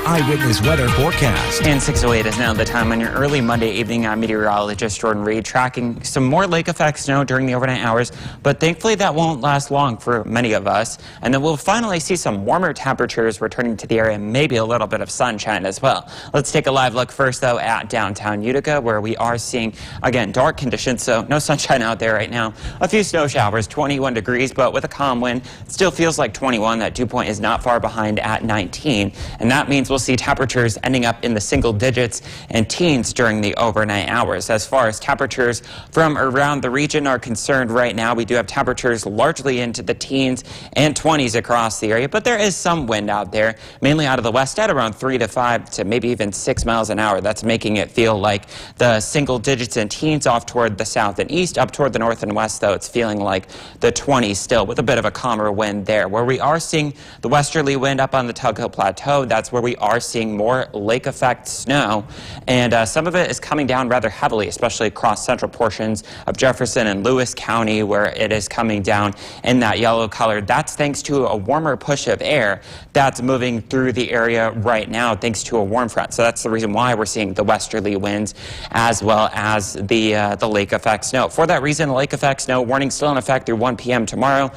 eyewitness weather forecast. And 6:08 is now the time on your early Monday evening. I'm meteorologist Jordan Reed, tracking some more lake effect snow during the overnight hours, but thankfully that won't last long for many of us. And then we'll finally see some warmer temperatures returning to the area, maybe a little bit of sunshine as well. Let's take a live look first, though, at downtown Utica, where we are seeing, again, dark conditions, so no sunshine out there right now. A few snow showers, 21 degrees, but with a calm wind, it still feels like 21. That dew point is not far behind at 19, and that means we'll see temperatures ending up in the single digits and teens during the overnight hours. As far as temperatures from around the region are concerned right now, we do have temperatures largely into the teens and 20s across the area, but there is some wind out there, mainly out of the west at around 3 to 5 to maybe even 6 miles an hour. That's making it feel like the single digits and teens off toward the south and east. Up toward the north and west, though, it's feeling like the 20s still, with a bit of a calmer wind there. Where we are seeing the westerly wind up on the Tug Hill Plateau, that's where we are seeing more lake effect snow, and some of it is coming down rather heavily, especially across central portions of Jefferson and Lewis County, where it is coming down in that yellow color. That's thanks to a warmer push of air that's moving through the area right now, thanks to a warm front. So that's the reason why we're seeing the westerly winds as well as the lake effect snow. For that reason, the lake effect snow warning still in effect through 1 p.m. tomorrow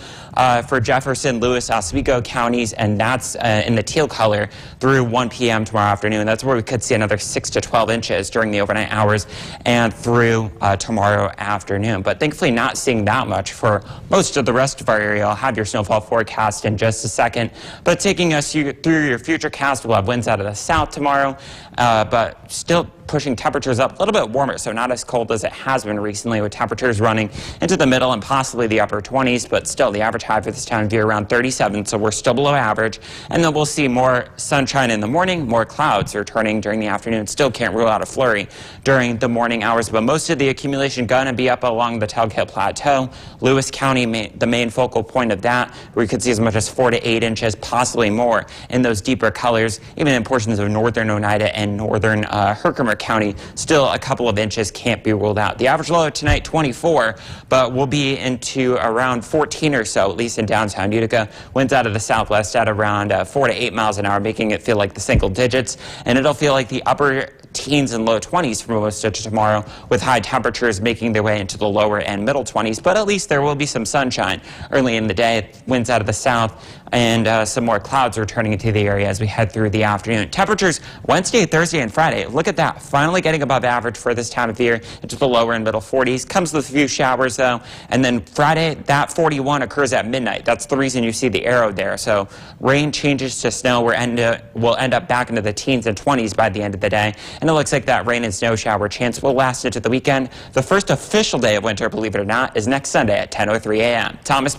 for Jefferson, Lewis, Oswego counties, and that's in the teal color through 1 p.m. tomorrow afternoon. That's where we could see another 6 to 12 inches during the overnight hours and through tomorrow afternoon. But thankfully not seeing that much for most of the rest of our area. I'll have your snowfall forecast in just a second. But taking us through your future cast, we'll have winds out of the south tomorrow, but still pushing temperatures up a little bit warmer, so not as cold as it has been recently, with temperatures running into the middle and possibly the upper 20s, but still the average high for this time of year around 37, so we're still below average. And then we'll see more sunshine in the morning, more clouds returning during the afternoon. Still can't rule out a flurry during the morning hours, but most of the accumulation going to be up along the Tug Hill Plateau. Lewis County, the main focal point of that, where we could see as much as 4 to 8 inches, possibly more in those deeper colors, even in portions of northern Oneida and northern Herkimer County. Still a couple of inches can't be ruled out. The average low tonight 24, but we'll be into around 14 or so, at least in downtown Utica. Winds out of the southwest at around 4 to 8 miles an hour, making it feel like the single digits, and it'll feel like the upper teens and low 20s for most of tomorrow, with high temperatures making their way into the lower and middle 20s. But at least there will be some sunshine early in the day. Winds out of the south and some more clouds returning into the area as we head through the afternoon. Temperatures Wednesday, Thursday, and Friday. Look at that, finally getting above average for this time of year into the lower and middle 40s. Comes with a few showers, though. And then Friday, that 41 occurs at midnight. That's the reason you see the arrow there. So rain changes to snow. We'll end up back into the teens and 20s by the end of the day. And it looks like that rain and snow shower chance will last into the weekend. The first official day of winter, believe it or not, is next Sunday at 10:03 a.m. Thomas.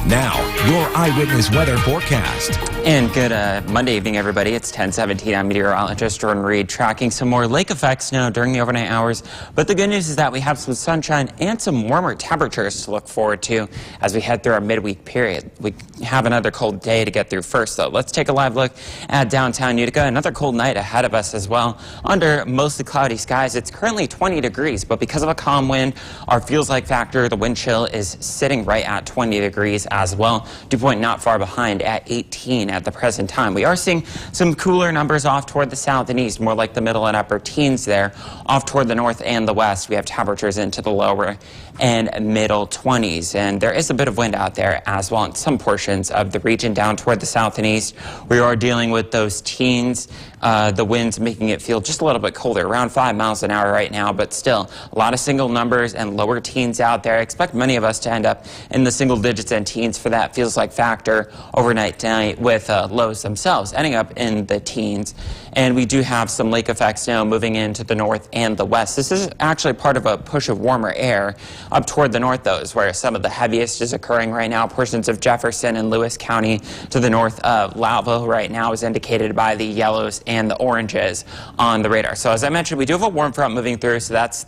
Now, your eyewitness weather forecast. And good Monday evening, everybody. It's 10:17. I'm meteorologist Jordan Reed, tracking some more lake effect snow during the overnight hours. But the good news is that we have some sunshine and some warmer temperatures to look forward to as we head through our midweek period. We have another cold day to get through first, though. Let's take a live look at downtown Utica. Another cold night ahead of us as well. Under mostly cloudy skies, it's currently 20 degrees, but because of a calm wind, our feels-like factor, the wind chill, is sitting right at 20 degrees as well. Dew point not far behind at 18 at the present time. We are seeing some cooler numbers off toward the south and east, more like the middle and upper teens there. Off toward the north and the west, we have temperatures into the lower and middle 20s, and there is a bit of wind out there as well in some portions of the region. Down toward the south and east, we are dealing with those teens, the winds making it feel just a little bit colder, around 5 miles an hour right now, but still a lot of single numbers and lower teens out there. I expect many of us to end up in the single digits and teens for that feels like factor overnight tonight, with lows themselves ending up in the teens. And we do have some lake effect snow moving into the north and the west. This is actually part of a push of warmer air up toward the north, though, is where some of the heaviest is occurring right now. Portions of Jefferson and Lewis County to the north of Louisville right now is indicated by the yellows and the oranges on the radar. So as I mentioned, we do have a warm front moving through, so that's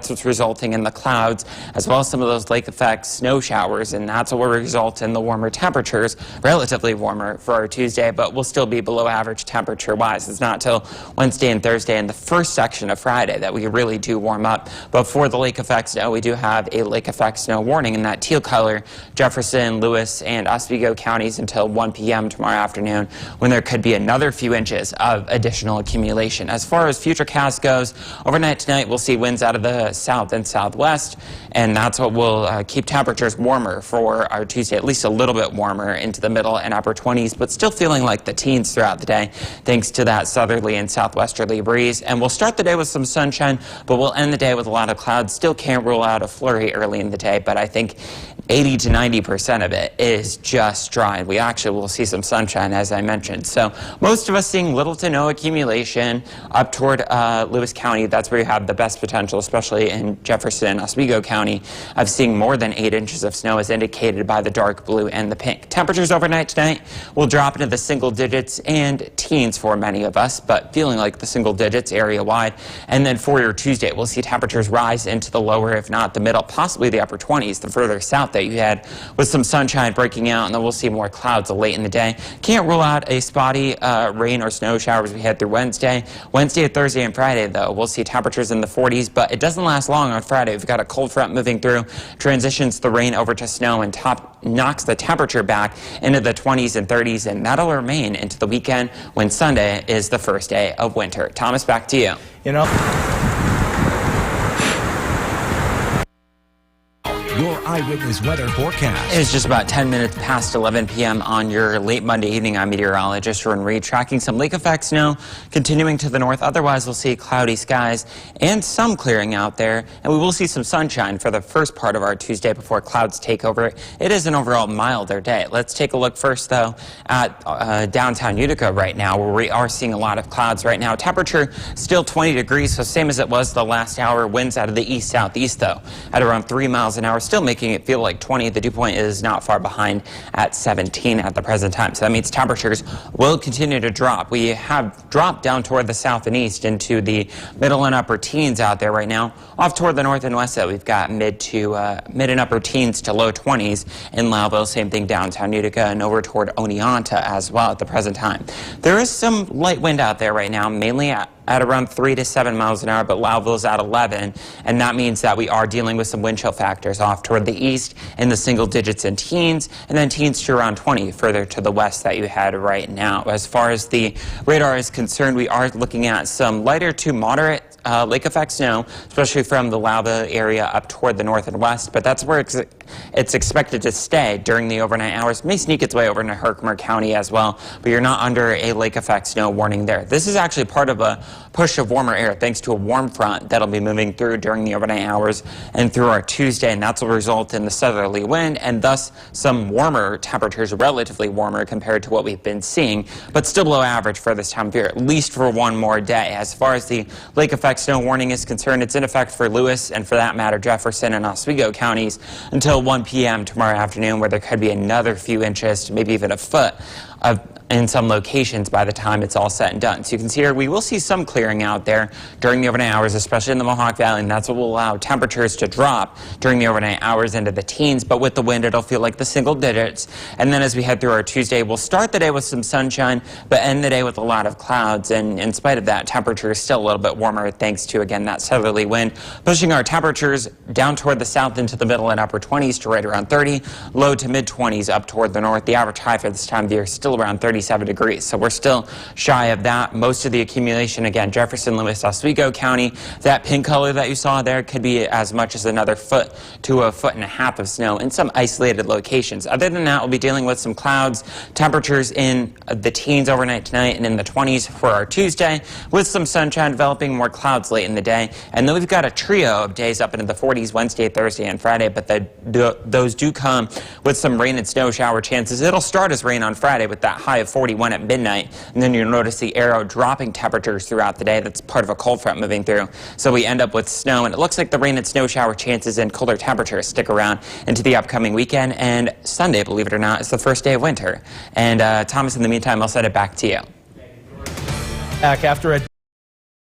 what's resulting in the clouds, as well as some of those lake effect snow showers, and that's what will result in the warmer temperatures, relatively warmer for our Tuesday, but we'll still be below average temperature-wise. wise. It's not till Wednesday and Thursday and the first section of Friday that we really do warm up. But for the lake effect snow, we do have a lake effect snow warning in that teal color, Jefferson, Lewis, and Oswego counties until 1 p.m. tomorrow afternoon, when there could be another few inches of additional accumulation. As far as futurecast goes, overnight tonight we'll see winds out of the south and southwest, and that's what will keep temperatures warmer for our Tuesday, at least a little bit warmer into the middle and upper 20s, but still feeling like the teens throughout the day thanks to that southerly and southwesterly breeze. And we'll start the day with some sunshine, but we'll end the day with a lot of clouds. Still can't rule out a flurry early in the day, but I think 80 to 90% of it is just dry. We actually will see some sunshine, as I mentioned. So most of us seeing little to no accumulation up toward Lewis County. That's where you have the best potential, especially in Jefferson, Oswego County, of seeing more than 8 inches of snow as indicated by the dark blue and the pink. Temperatures overnight tonight will drop into the single digits and teens for many of us, but feeling like the single digits area-wide. And then for your Tuesday, we'll see temperatures rise into the lower, if not the middle, possibly the upper 20s, the further south that you had, with some sunshine breaking out, and then we'll see more clouds late in the day. Can't rule out a spotty rain or snow showers we head through Wednesday. Wednesday, Thursday, and Friday, though, we'll see temperatures in the 40s, but it doesn't last long on Friday. We've got a cold front moving through, transitions the rain over to snow, and knocks the temperature back into the 20s and 30s, and that'll remain into the weekend when Sunday is the first day of winter. Thomas, back to you. Your eyewitness weather forecast. It is just about 10 minutes past 11 p.m. on your late Monday evening. I'm meteorologist Jordan Reed, tracking some lake effect snow continuing to the north. Otherwise, we'll see cloudy skies and some clearing out there, and we will see some sunshine for the first part of our Tuesday before clouds take over. It is an overall milder day. Let's take a look first, though, at downtown Utica right now, where we are seeing a lot of clouds right now. Temperature still 20 degrees, so same as it was the last hour. Winds out of the east-southeast, though, at around 3 miles an hour. Still making it feel like 20. The dew point is not far behind at 17 at the present time. So that means temperatures will continue to drop. We have dropped down toward the south and east into the middle and upper teens out there right now. Off toward the north and west, though, we've got mid and upper teens to low 20s in Loudville. Same thing downtown Utica and over toward Oneonta as well at the present time. There is some light wind out there right now, mainly at around 3 to 7 miles an hour, but Loudville's at 11, and that means that we are dealing with some wind chill factors off toward the east in the single digits and teens, and then teens to around 20 further to the west that you had right now. As far as the radar is concerned, we are looking at some lighter to moderate lake effect snow, especially from the Loudville area up toward the north and west, but that's where it's expected to stay during the overnight hours. May sneak its way over into Herkimer County as well, but you're not under a lake effect snow warning there. This is actually part of a push of warmer air thanks to a warm front that'll be moving through during the overnight hours and through our Tuesday, and that's will result in the southerly wind and thus some warmer temperatures, relatively warmer compared to what we've been seeing, but still below average for this time of year, at least for one more day. As far as the lake effect snow warning is concerned, it's in effect for Lewis and, for that matter, Jefferson and Oswego counties until 1 p.m. tomorrow afternoon, where there could be another few inches to maybe even a foot in some locations by the time it's all said and done. So you can see here we will see some clearing out there during the overnight hours, especially in the Mohawk Valley, and that's what will allow temperatures to drop during the overnight hours into the teens, but with the wind it'll feel like the single digits. And then as we head through our Tuesday, we'll start the day with some sunshine, but end the day with a lot of clouds, and in spite of that, temperature is still a little bit warmer thanks to, again, that southerly wind, pushing our temperatures down toward the south into the middle and upper 20s to right around 30, low to mid 20s up toward the north. The average high for this time of year is still around 37 degrees, so we're still shy of that. Most of the accumulation, again, Jefferson, Lewis, Oswego County, that pink color that you saw there could be as much as another foot to a foot and a half of snow in some isolated locations. Other than that, we'll be dealing with some clouds, temperatures in the teens overnight tonight and in the 20s for our Tuesday, with some sunshine developing, more clouds late in the day. And then we've got a trio of days up into the 40s Wednesday, Thursday, and Friday, but those do come with some rain and snow shower chances. It'll start as rain on Friday with that high of 41 at midnight, and then you'll notice the arrow dropping temperatures throughout the day. That's part of a cold front moving through. So we end up with snow, and it looks like the rain and snow shower chances and colder temperatures stick around into the upcoming weekend, and Sunday, believe it or not, is the first day of winter. And Thomas, in the meantime, I'll send it back to you. Back after a